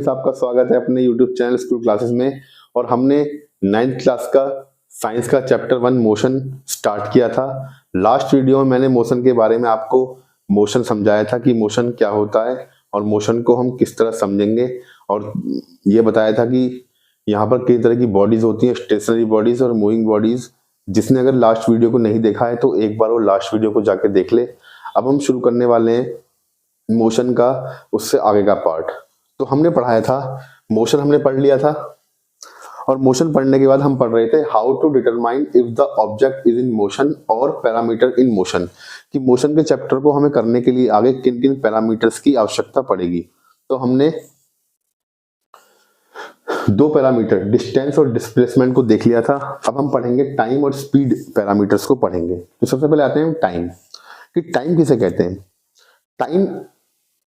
Friends, आपका स्वागत है अपने यूट्यूब चैनल स्कूल क्लासेस में। और हमने 9th क्लास का साइंस का चैप्टर 1 मोशन स्टार्ट किया था। लास्ट वीडियो में मैंने मोशन के बारे में आपको मोशन समझाया था कि मोशन क्या होता है और मोशन को हम किस तरह समझेंगे, और ये बताया था कि यहाँ पर कई तरह की बॉडीज होती हैं, स्टेशनरी बॉडीज और मूविंग बॉडीज। जिसने अगर लास्ट वीडियो को नहीं देखा है तो एक बार वो लास्ट वीडियो को जाके देख ले। अब हम शुरू करने वाले हैं मोशन का उससे आगे का पार्ट। तो हमने पढ़ाया था, मोशन हमने पढ़ लिया था, और मोशन पढ़ने के बाद हम पढ़ रहे थे how to determine if the object is in motion और पैरामीटर इन मोशन, कि मोशन के चैप्टर को हमें करने के लिए आगे किन किन पैरामीटर्स की आवश्यकता पड़ेगी। तो हमने दो पैरामीटर डिस्टेंस और डिस्प्लेसमेंट को देख लिया था। अब हम पढ़ेंगे टाइम और स्पीड पैरामीटर्स को पढ़ेंगे। तो सबसे पहले आते हैं टाइम, कि टाइम किसे कहते हैं। टाइम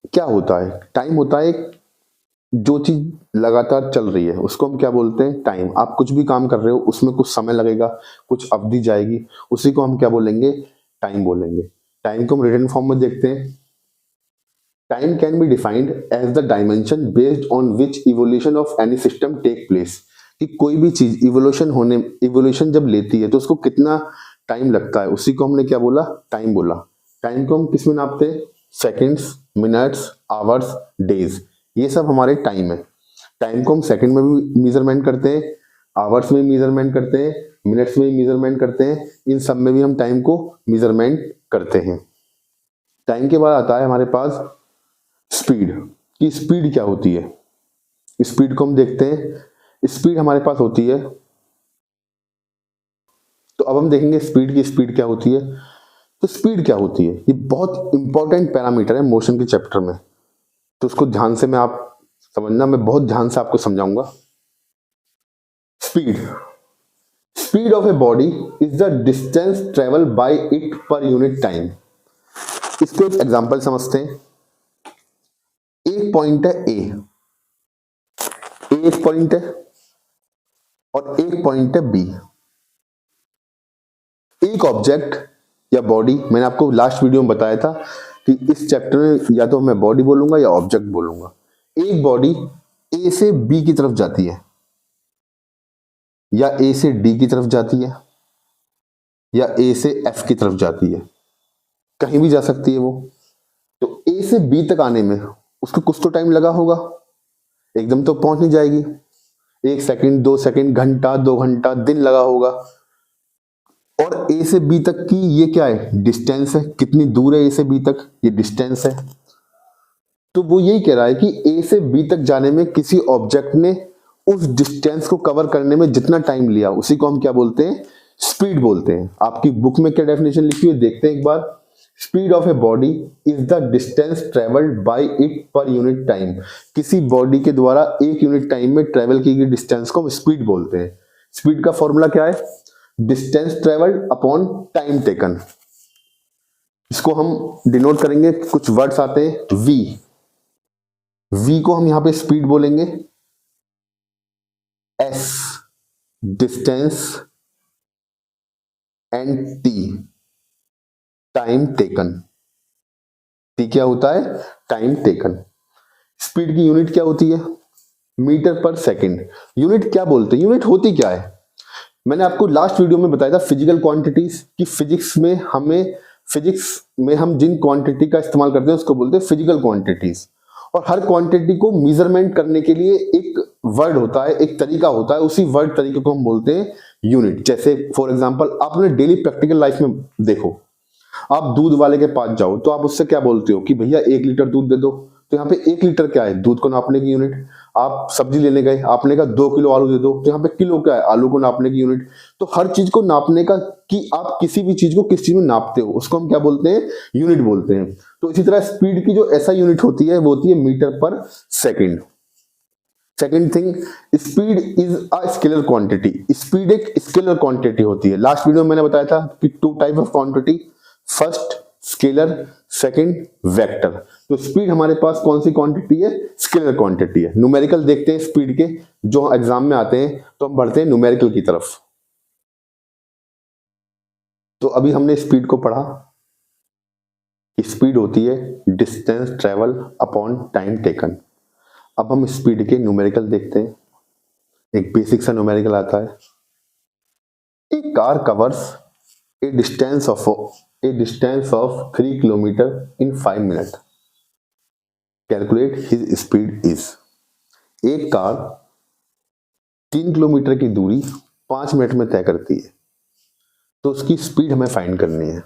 क्या होता है? टाइम होता है जो चीज लगातार चल रही है उसको हम क्या बोलते हैं? टाइम। आप कुछ भी काम कर रहे हो उसमें कुछ समय लगेगा, कुछ अवधि जाएगी, उसी को हम क्या बोलेंगे? टाइम बोलेंगे। टाइम को हम रिटन फॉर्म में देखते हैं। Time can be defined as the dimension based on which evolution of any system take place, कि कोई भी चीज इवोल्यूशन जब लेती है तो उसको कितना टाइम लगता है, उसी को हमने क्या बोला? टाइम बोला। टाइम को हम किस में नापते हैं? सेकेंड्स, मिनट्स, आवर्स, डेज, ये सब हमारे टाइम है। टाइम को हम सेकंड में भी मेजरमेंट करते हैं, आवर्स में मेजरमेंट करते हैं, मिनट्स में मेजरमेंट करते हैं, इन सब में भी हम टाइम को मेजरमेंट करते हैं। टाइम के बाद आता है हमारे पास स्पीड, की स्पीड क्या होती है। स्पीड को हम देखते हैं। स्पीड हमारे पास होती है, तो अब हम देखेंगे स्पीड की स्पीड क्या होती है। तो स्पीड क्या होती है, ये बहुत इंपॉर्टेंट पैरामीटर है मोशन के चैप्टर में, तो उसको ध्यान से आप समझना, मैं बहुत ध्यान से आपको समझाऊंगा। Speed, speed of a body is the distance travel by it per unit time. इसको एक एग्जांपल समझते हैं। एक पॉइंट है ए, एक पॉइंट है और एक पॉइंट है बी। एक ऑब्जेक्ट या बॉडी, मैंने आपको लास्ट वीडियो में बताया था कि इस चैप्टर में या तो मैं बॉडी बोलूंगा या ऑब्जेक्ट बोलूंगा। एक बॉडी ए से बी की तरफ जाती है, या ए से डी की तरफ जाती है, या ए से एफ की तरफ जाती है, कहीं भी जा सकती है वो। तो ए से बी तक आने में उसको कुछ तो टाइम लगा होगा, एकदम तो पहुंच नहीं जाएगी। 1 सेकंड, 2 सेकंड, घंटा, 2 घंटा, दिन लगा होगा। और ए से बी तक की ये क्या है? डिस्टेंस है। कितनी दूर है ए से बी तक? ये डिस्टेंस है। तो वो यही कह रहा है कि ए से बी तक जाने में किसी ऑब्जेक्ट ने उस डिस्टेंस को कवर करने में जितना टाइम लिया उसी को हम क्या बोलते हैं? स्पीड बोलते हैं। आपकी बुक में क्या डेफिनेशन लिखी हुई है देखते हैं एक बार। Speed of a body is the distance travelled by it per unit time. किसी बॉडी के द्वारा एक यूनिट टाइम में ट्रेवल की गई डिस्टेंस को हम स्पीड बोलते हैं। स्पीड का फॉर्मूला क्या है? Distance travelled upon time taken. इसको हम डिनोट करेंगे, कुछ वर्ड्स आते हैं वी। वी को हम यहां पे स्पीड बोलेंगे। S distance and T time taken. T क्या होता है? Time taken. स्पीड की यूनिट क्या होती है? मीटर पर सेकंड। यूनिट क्या बोलते हैं? यूनिट होती क्या है? मैंने आपको लास्ट वीडियो में बताया था फिजिकल क्वांटिटीज की। फिजिक्स में हम जिन क्वांटिटी का इस्तेमाल करते हैं उसको बोलते हैं फिजिकल क्वांटिटीज। और हर क्वांटिटी को मेजरमेंट करने के लिए एक वर्ड होता है, एक तरीका होता है, उसी वर्ड तरीके को हम बोलते हैं यूनिट। जैसे फॉर एग्जांपल आपने डेली प्रैक्टिकल लाइफ में देखो, आप दूध वाले के पास जाओ तो आप उससे क्या बोलते हो कि भैया 1 लीटर दूध दे दो। तो यहाँ पे 1 लीटर क्या है? दूध को नापने की यूनिट। आप सब्जी लेने गए, आपने कहा 2 किलो आलू दे दो, तो यहाँ पे किलो क्या है? आलू को नापने की यूनिट। तो हर चीज को नापने का, कि आप किसी भी चीज को किस चीज में नापते हो उसको हम क्या बोलते हैं? यूनिट बोलते हैं। तो इसी तरह स्पीड की जो ऐसा यूनिट होती है वो होती है मीटर पर second. Second thing, speed is a scalar quantity. Speed एक स्केलर क्वांटिटी होती है। लास्ट वीडियो में मैंने बताया था कि 2 type of quantity, first scalar, second vector. तो स्पीड हमारे पास कौन सी क्वांटिटी है? स्केलर क्वांटिटी है। न्यूमेरिकल देखते हैं स्पीड के, जो एग्जाम में आते हैं तो हम बढ़ते हैं न्यूमेरिकल की तरफ। तो अभी हमने स्पीड को पढ़ा। स्पीड होती है distance travel upon time taken. अब हम स्पीड के न्यूमेरिकल देखते हैं। एक बेसिक सा न्यूमेरिकल आता है। A car covers a distance of 3 kilometre in 5 minute. Calculate his speed is. एक कार 3 किलोमीटर की दूरी 5 मिनट में तय करती है, तो उसकी स्पीड हमें फाइंड करनी है।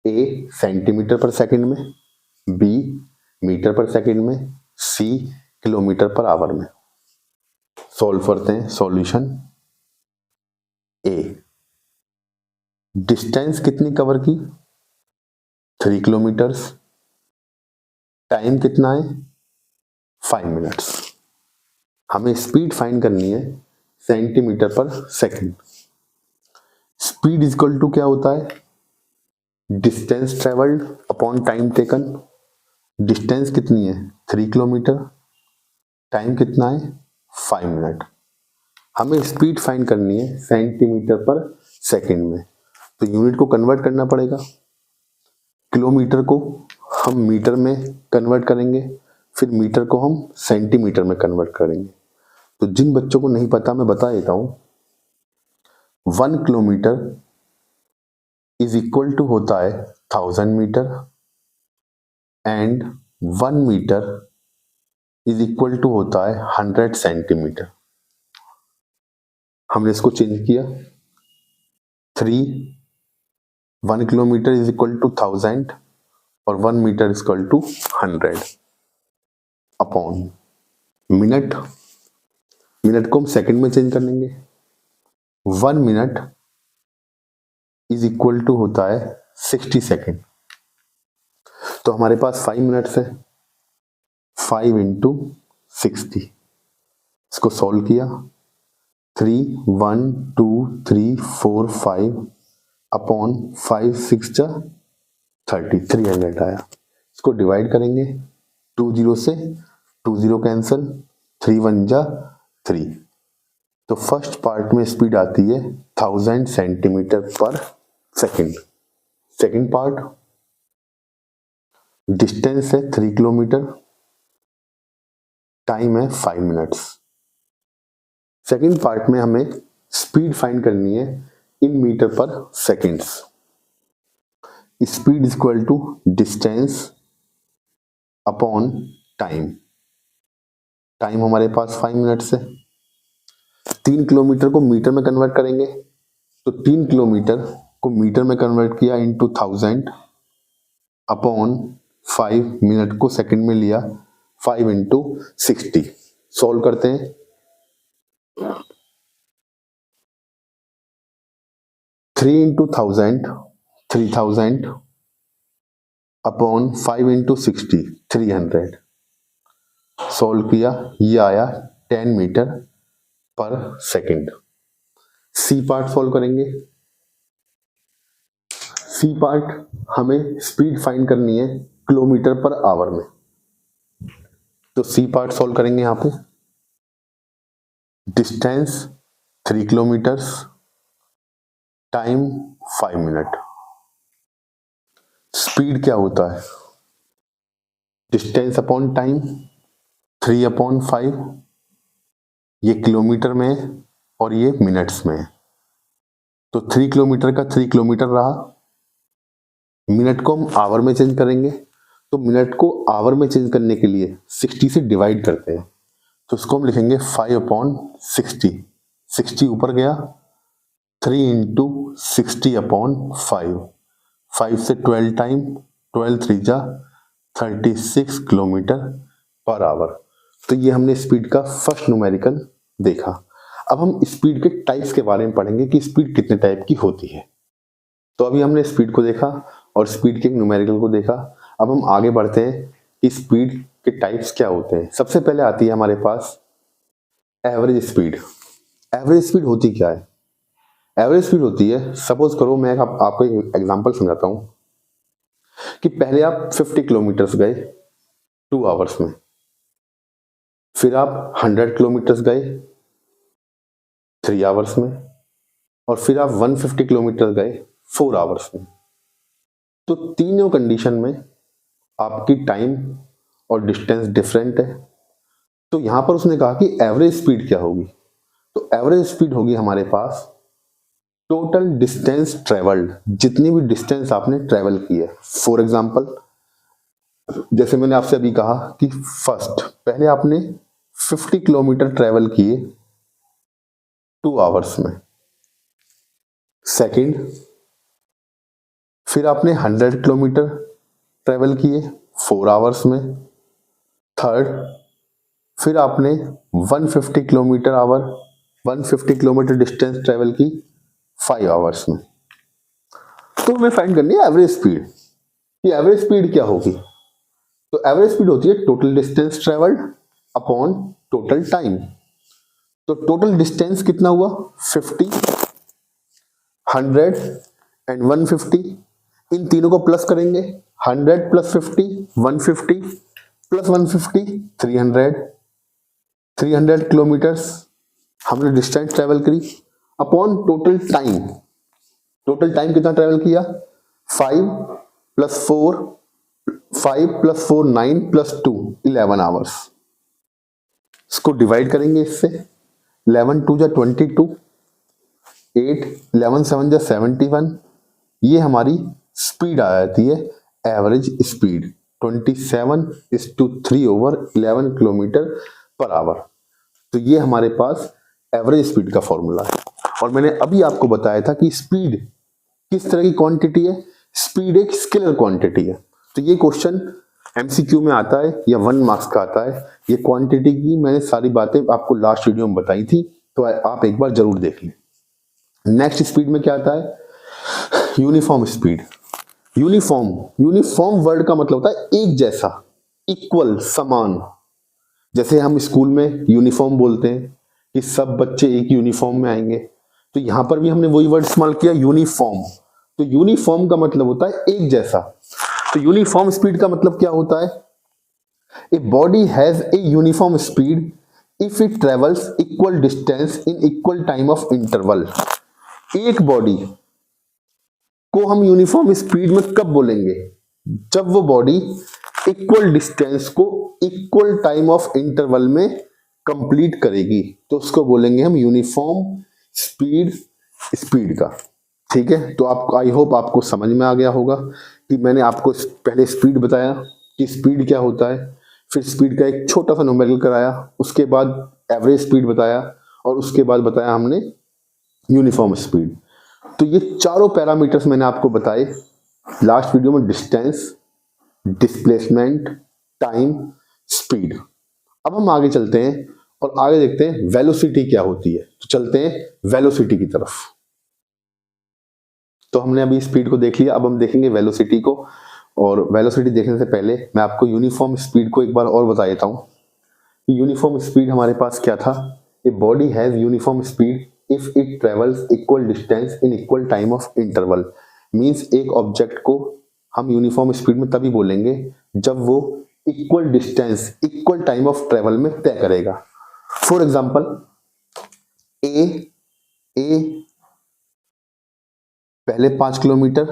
ए सेंटीमीटर पर सेकंड में, बी मीटर पर सेकंड में, सी किलोमीटर पर आवर में। सॉल्व करते हैं। सॉल्यूशन। ए डिस्टेंस कितनी कवर की? 3 किलोमीटर्स। टाइम कितना है? 5 मिनट्स। हमें स्पीड फाइंड करनी है सेंटीमीटर पर second. Speed is equal to क्या होता है? Distance travelled upon time taken. Distance कितनी है? 3 किलोमीटर। टाइम कितना है? 5 मिनट। हमें स्पीड फाइंड करनी है सेंटीमीटर पर सेकंड में, तो यूनिट को कन्वर्ट करना पड़ेगा। किलोमीटर को हम मीटर में कन्वर्ट करेंगे, फिर मीटर को हम सेंटीमीटर में कन्वर्ट करेंगे। तो जिन बच्चों को नहीं पता मैं बता देता हूं। 1 किलोमीटर इज इक्वल टू होता है 1000 metre and 1 metre is equal to होता है 100 सेंटीमीटर। हमने इसको चेंज किया। 1 किलोमीटर इज इक्वल टू 1000 और 1 metre is equal to 100 upon minute. Minute को हम सेकंड में चेंज कर लेंगे। 1 मिनट इज इक्वल टू होता है 60 सेकेंड। तो हमारे पास 5 मिनट्स है। 5 इंटू 60। इसको सॉल्व किया। 3 1 2 3 4 5 अपॉन 5 6 जा 30, 300 आया। इसको डिवाइड करेंगे। 2 जीरो से 2 जीरो कैंसिल, 3 1 जा 3। तो फर्स्ट पार्ट में स्पीड आती है 1000 सेंटीमीटर पर सेकंड। सेकंड पार्ट डिस्टेंस है 3 किलोमीटर, टाइम है 5 मिनट्स। सेकंड पार्ट में हमें स्पीड फाइंड करनी है इन मीटर पर seconds. Speed is equal to distance upon time. Time हमारे पास 5 मिनट्स है। 3 किलोमीटर को मीटर में कन्वर्ट करेंगे, तो 3 किलोमीटर को मीटर में कन्वर्ट किया इंटू 1000 अपॉन 5 मिनट को सेकंड में लिया 5 इंटू 60। सॉल्व करते हैं। 3 इंटू 1000 3000 अपॉन 5 इंटू 60 300। सॉल्व किया, ये आया 10 मीटर पर सेकंड। सी पार्ट सॉल्व करेंगे। सी पार्ट हमें स्पीड फाइंड करनी है किलोमीटर पर आवर में, तो सी पार्ट सॉल्व करेंगे। यहां पे distance 3 kilometres, time 5 minute. Speed क्या होता है? Distance upon time, 3 upon 5। ये किलोमीटर में है और ये मिनट्स में है, तो 3 किलोमीटर का 3 किलोमीटर रहा। मिनट को हम आवर में चेंज करेंगे, तो मिनट को आवर में चेंज करने के लिए 60 से डिवाइड करते हैं, तो इसको हम लिखेंगे 5 अपॉन 60। 60 ऊपर गया, 3 इंटू 60 अपॉन 5। 5 से 12 टाइम, 12 3 जा 36 किलोमीटर पर आवर। तो ये हमने स्पीड का फर्स्ट न्यूमेरिकल देखा। अब हम स्पीड के टाइप्स के बारे में पढ़ेंगे कि स्पीड कितने टाइप की होती है। तो अभी हमने स्पीड को देखा और स्पीड के न्यूमेरिकल को देखा। अब हम आगे बढ़ते हैं कि स्पीड के टाइप्स क्या होते हैं। सबसे पहले आती है हमारे पास एवरेज स्पीड। एवरेज स्पीड होती क्या है? एवरेज स्पीड होती है, सपोज करो मैं आपको एक एग्जांपल समझाता हूं कि पहले आप 50 किलोमीटर गए 2 आवर्स में, फिर आप 100 किलोमीटर गए 3 आवर्स में, और फिर आप 150 किलोमीटर गए 4 आवर्स में। तो तीनों कंडीशन में आपकी टाइम और डिस्टेंस डिफरेंट है, तो यहां पर उसने कहा कि एवरेज स्पीड क्या होगी, तो एवरेज स्पीड होगी हमारे पास टोटल डिस्टेंस ट्रेवल्ड, जितनी भी डिस्टेंस आपने ट्रेवल की है। फॉर एग्जांपल, जैसे मैंने आपसे अभी कहा कि फर्स्ट पहले आपने 50 किलोमीटर ट्रेवल किए 2 आवर्स में, सेकंड फिर आपने 100 किलोमीटर ट्रेवल किए 4 आवर्स में, थर्ड फिर आपने 150 kilometre our 150 kilometre distance travel की 5 आवर्स में। तो हमें फाइंड करनी है एवरेज स्पीड, कि एवरेज स्पीड क्या होगी। तो एवरेज स्पीड होती है total distance travelled upon total time. तो टोटल डिस्टेंस कितना हुआ 50, 100 एंड 150, इन तीनों को प्लस करेंगे, 100 प्लस 50 150 प्लस 150 300 किलोमीटर्स हमने डिस्टेंस ट्रेवल करी upon total time. Total time कितना ट्रेवल किया 5 प्लस 4 9 प्लस 2 11 आवर्स। इसको डिवाइड करेंगे इससे, 11 2 जा 22, 8 11 7 जा 71, ये हमारी स्पीड आ जाती है average speed 27:3/11 kilometre per hour. तो ये हमारे पास एवरेज स्पीड का फॉर्मूला है। और मैंने अभी आपको बताया था कि स्पीड किस तरह की क्वांटिटी है, स्पीड एक स्केलर क्वांटिटी है। तो ये क्वेश्चन एमसीक्यू में आता है या 1 मार्क्स का आता है। ये क्वांटिटी की मैंने सारी बातें आपको लास्ट वीडियो में बताई थी, तो आप एक बार जरूर देख लें। नेक्स्ट स्पीड में क्या आता है, यूनिफॉर्म स्पीड। यूनिफॉर्म वर्ड का मतलब होता है एक जैसा, इक्वल, समान। जैसे हम स्कूल में यूनिफॉर्म बोलते हैं कि सब बच्चे एक यूनिफॉर्म में आएंगे, तो यहां पर भी हमने वही वर्ड इस्तेमाल किया यूनिफॉर्म। तो यूनिफॉर्म का मतलब होता है एक जैसा। तो यूनिफॉर्म स्पीड का मतलब क्या होता है, a body has a uniform speed if it travels equal distance in equal time of interval. एक बॉडी को हम यूनिफॉर्म स्पीड में कब बोलेंगे, जब वो बॉडी इक्वल डिस्टेंस को इक्वल टाइम ऑफ इंटरवल में कंप्लीट करेगी, तो उसको बोलेंगे हम यूनिफॉर्म स्पीड का। ठीक है, तो आपको आई होप आपको समझ में आ गया होगा कि मैंने आपको पहले स्पीड बताया कि स्पीड क्या होता है, फिर स्पीड का एक छोटा सा न्यूमेरिकल कराया, उसके बाद एवरेज स्पीड बताया, और उसके बाद बताया हमने यूनिफॉर्म स्पीड। तो ये चारों पैरामीटर्स मैंने आपको बताए लास्ट वीडियो में, डिस्टेंस, डिस्प्लेसमेंट, टाइम, स्पीड। अब हम आगे चलते हैं और आगे देखते हैं वेलोसिटी क्या होती है। तो चलते हैं वेलोसिटी की तरफ। तो हमने अभी स्पीड को देख लिया, अब हम देखेंगे वेलोसिटी को। और वेलोसिटी देखने से पहले मैं आपको यूनिफॉर्म स्पीड को एक बार और बता देता हूं। यूनिफॉर्म स्पीड हमारे पास क्या था, a body has uniform speed if it travels equal distance in equal time of interval. Means एक ऑब्जेक्ट को हम यूनिफॉर्म स्पीड में तभी बोलेंगे जब वो equal distance equal time of travel में तय करेगा। फॉर एग्जांपल, ए पहले 5 किलोमीटर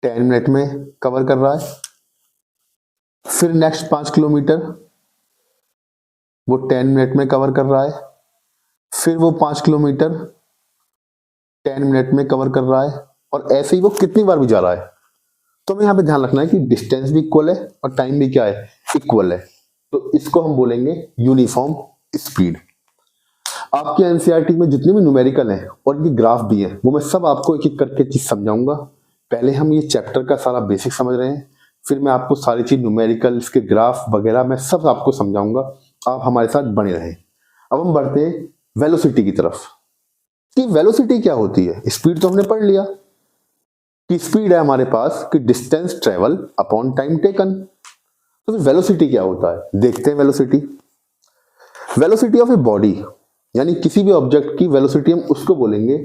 10 मिनट में कवर कर रहा है, फिर नेक्स्ट 5 किलोमीटर वो 10 मिनट में कवर कर रहा है, फिर वो 5 किलोमीटर 10 मिनट में कवर कर रहा है, और ऐसे ही वो कितनी बार भी जा रहा है। तो हमें यहाँ पे ध्यान रखना है कि डिस्टेंस भी इक्वल है और टाइम भी क्या है, इक्वल है। तो इसको हम बोलेंगे यूनिफॉर्म स्पीड। आपके एनसीईआरटी में जितने भी न्यूमेरिकल हैं और इनके ग्राफ भी हैं, वो मैं सब आपको एक एक करके चीज समझाऊंगा। पहले हम ये चैप्टर का सारा बेसिक समझ रहे हैं, फिर मैं आपको सारी चीज न्यूमेरिकल, इसके ग्राफ वगैरह मैं सब आपको समझाऊंगा। आप हमारे साथ बने रहें। अब हम बढ़ते हैं वेलोसिटी की तरफ कि वेलोसिटी क्या होती है। स्पीड तो हमने पढ़ लिया कि स्पीड है हमारे पास कि distance travel upon time taken. तो फिर वेलोसिटी क्या होता है, देखते हैं। वेलोसिटी ऑफ ए बॉडी, यानी किसी भी ऑब्जेक्ट की वेलोसिटी हम उसको बोलेंगे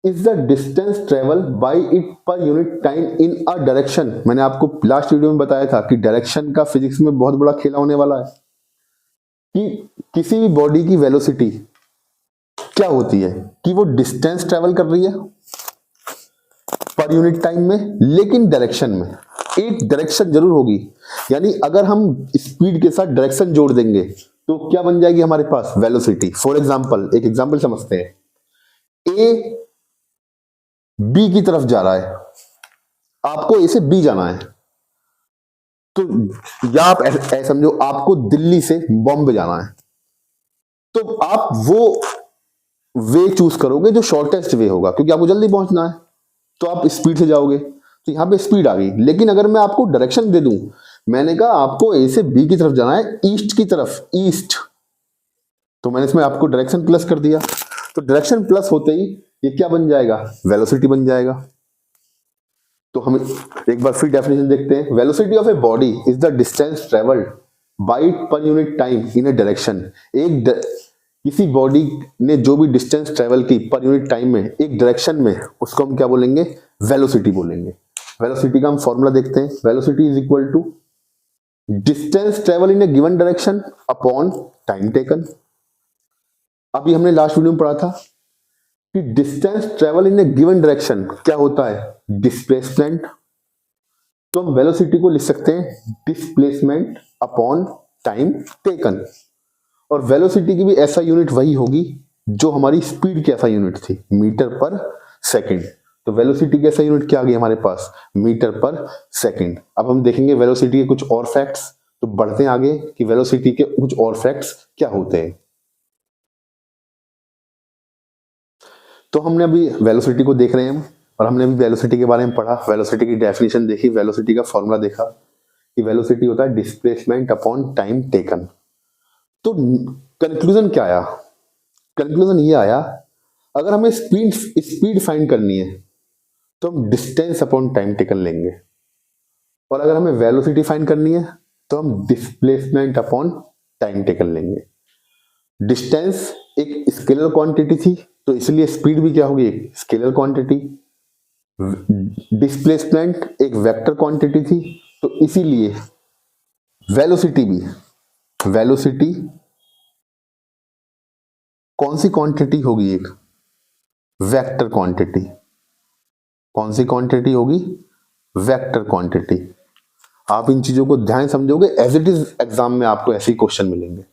is the distance travel by it per unit time in a direction. मैंने आपको लास्ट वीडियो में बताया था कि डायरेक्शन का फिजिक्स में बहुत बड़ा खेला होने वाला है, कि किसी भी बॉडी की वेलोसिटी क्या होती है कि वो डिस्टेंस ट्रेवल कर रही है पर यूनिट टाइम में, लेकिन डायरेक्शन में एक डायरेक्शन जरूर होगी। यानी अगर हम स्पीड के साथ डायरेक्शन जोड़ देंगे तो क्या बन जाएगी हमारे पास, वेलोसिटी। फॉर एग्जांपल, एक एग्जांपल समझते हैं। ए बी की तरफ जा रहा है, आपको ए से बी जाना है, तो या आप ऐसे समझो आपको दिल्ली से बॉम्बे जाना है, तो आप वो वे चूज करोगे जो शॉर्टेस्ट वे होगा, क्योंकि आपको जल्दी पहुंचना है, तो आप स्पीड से जाओगे। तो यहां पे स्पीड आ गई। लेकिन अगर मैं आपको डायरेक्शन दे दूं, मैंने कहा आपको ए से बी की तरफ जाना है, ईस्ट की तरफ, ईस्ट, तो मैंने इसमें आपको डायरेक्शन प्लस कर दिया। तो डायरेक्शन प्लस होते ही ये क्या बन जाएगा, वेलोसिटी बन जाएगा। तो हम एक बार फिर डेफिनेशन देखते हैं। Velocity of a body is the distance travelled bye पर unit time in A direction. किसी बॉडी ने जो भी डिस्टेंस ट्रेवल की पर यूनिट टाइम में एक डायरेक्शन में, उसको हम क्या बोलेंगे, वेलोसिटी बोलेंगे। वेलोसिटी का हम फॉर्मूला देखते हैं। Velocity is equal to distance travel in a given direction upon time taken. अभी हमने लास्ट वीडियो में पढ़ा था कि distance travel in a given direction क्या होता है, डिस्प्लेसमेंट। तो हम वेलोसिटी को लिख सकते हैं डिस्प्लेसमेंट अपॉन टाइम टेकन। और वेलोसिटी की भी ऐसा यूनिट वही होगी जो हमारी स्पीड की ऐसा यूनिट थी, मीटर पर सेकंड। तो वेलोसिटी की ऐसा यूनिट क्या आ गई हमारे पास, मीटर पर सेकंड। अब हम देखेंगे वेलोसिटी के कुछ और फैक्ट्स। तो बढ़ते हैं आगे कि वेलोसिटी के कुछ और फैक्ट्स क्या होते हैं। तो हमने अभी वेलोसिटी को देख रहे हैं और हमने अभी वेलोसिटी के बारे में पढ़ा, वेलोसिटी की डेफिनेशन देखी, वेलोसिटी का फॉर्मूला देखा कि वेलोसिटी होता है डिस्प्लेसमेंट अपॉन टाइम टेकन। तो कंक्लूजन क्या आया, कंक्लूजन ये आया, अगर हमें स्पीड फाइंड करनी है तो हम डिस्टेंस अपॉन टाइम टेकन लेंगे, और अगर हमें वेलोसिटी फाइंड करनी है तो हम डिस्प्लेसमेंट अपॉन टाइम टेकन लेंगे। डिस्टेंस एक स्केलर क्वांटिटी थी, तो इसलिए स्पीड भी क्या होगी, एक स्केलर क्वांटिटी। डिस्प्लेसमेंट एक वेक्टर क्वांटिटी थी, तो इसीलिए वेलोसिटी भी, वेलोसिटी कौन सी क्वांटिटी होगी, एक वेक्टर क्वांटिटी। कौन सी क्वांटिटी होगी, वेक्टर क्वांटिटी। आप इन चीजों को ध्यान समझोगे, एज इट इज एग्जाम में आपको ऐसे ही क्वेश्चन मिलेंगे।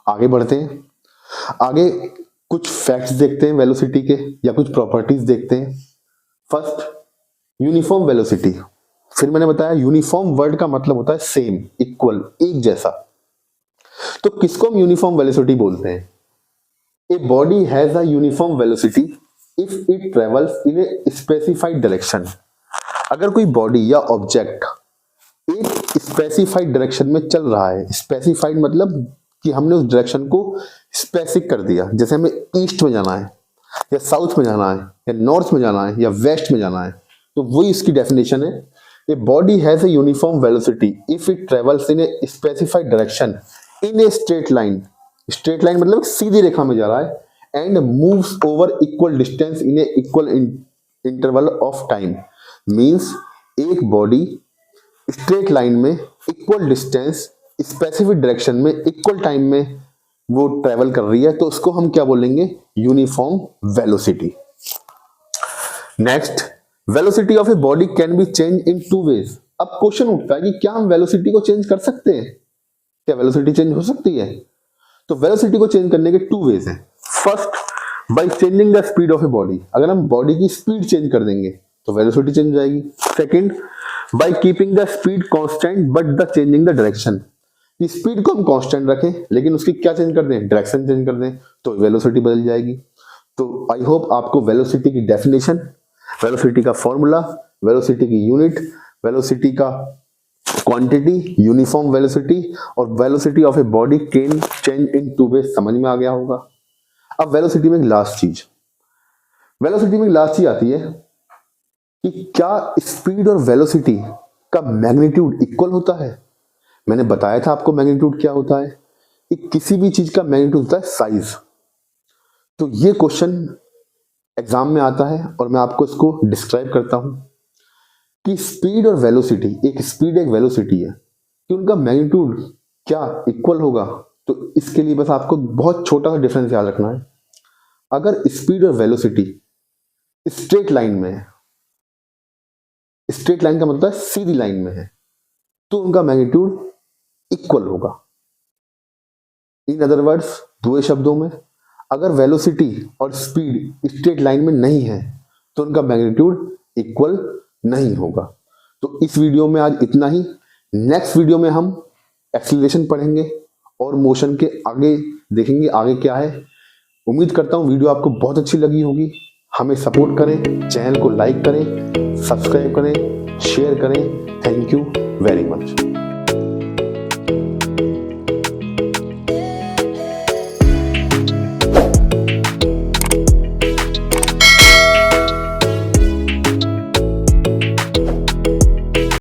आगे बढ़ते हैं, आगे कुछ फैक्ट्स देखते हैं वेलोसिटी के, या कुछ प्रॉपर्टीज देखते हैं। First, uniform velocity. फिर मैंने बताया यूनिफॉर्म वर्ड का मतलब होता है सेम, इक्वल, एक जैसा। तो किसको हम यूनिफॉर्म वेलोसिटी बोलते हैं, a body has a uniform velocity if it travels in a specified direction. अगर कोई बॉडी या ऑब्जेक्ट एक स्पेसिफाइड डायरेक्शन में चल रहा है, स्पेसिफाइड मतलब कि हमने उस डायरेक्शन को स्पेसिफिक कर दिया, जैसे हमें ईस्ट में जाना है, या साउथ में जाना है, या नॉर्थ में जाना है, या वेस्ट में जाना है, तो वही इसकी डेफिनेशन है। A body has a uniform velocity if it travels in a specified direction in a straight line. Straight line मतलब सीधी रेखा में जा रहा है, and moves over equal distance in A equal interval of time. Means एक body straight line में equal distance specific direction में equal time में वो ट्रेवल कर रही है, तो उसको हम क्या बोलेंगे, uniform velocity. Next, velocity of a body can be change in two ways. अब क्वेश्चन उठता है कि क्या हम वेलोसिटी को चेंज कर सकते हैं, क्या वेलोसिटी चेंज हो सकती है। तो वेलोसिटी को चेंज करने के टू वेज हैं। First, by changing the speed of a body. अगर हम बॉडी की स्पीड चेंज कर देंगे तो वेलोसिटी चेंज हो जाएगी। Second, by keeping the speed constant but the changing the direction. Speed को हम कांस्टेंट रखें लेकिन उसकी क्या चेंज कर दें, डायरेक्शन चेंज कर दें, तो वेलोसिटी बदल जाएगी। तो आई होप आपको वेलोसिटी की डेफिनेशन, वेलोसिटी का फॉर्मूला, वेलोसिटी की यूनिट, वेलोसिटी का क्वांटिटी, यूनिफॉर्म वेलोसिटी और velocity of a body can change in two ways समझ में आ गया होगा। अब वेलोसिटी में लास्ट चीज, वेलोसिटी में लास्ट चीज आती है कि क्या स्पीड और वेलोसिटी का मैग्नीट्यूड इक्वल होता है। मैंने बताया था आपको मैग्नीट्यूड क्या होता है, कि किसी भी चीज का मैग्नीट्यूड होता है साइज। तो ये क्वेश्चन एग्जाम में आता है और मैं आपको इसको डिस्क्राइब करता हूं कि स्पीड और वेलोसिटी, एक स्पीड एक वेलोसिटी है, कि उनका मैग्नीट्यूड क्या इक्वल होगा। तो इसके लिए बस आपको बहुत छोटा सा डिफरेंस याद रखना है। अगर स्पीड और वेलोसिटी स्ट्रेट लाइन में है, स्ट्रेट लाइन का मतलब है सीधी लाइन में है, तो उनका मैग्नीट्यूड इक्वल होगा। इन अदर वर्ड्स, दूसरे शब्दों में, अगर वेलोसिटी और स्पीड स्ट्रेट लाइन में नहीं है तो उनका मैग्नीट्यूड इक्वल नहीं होगा। तो इस वीडियो में आज इतना ही। नेक्स्ट वीडियो में हम एक्सीलरेशन पढ़ेंगे और मोशन के आगे देखेंगे आगे क्या है। उम्मीद करता हूँ वीडियो आपको बहुत अच्छी लगी होगी। हमें सपोर्ट करें, चैनल को लाइक करें, सब्सक्राइब करें, शेयर करें। Thank you very much.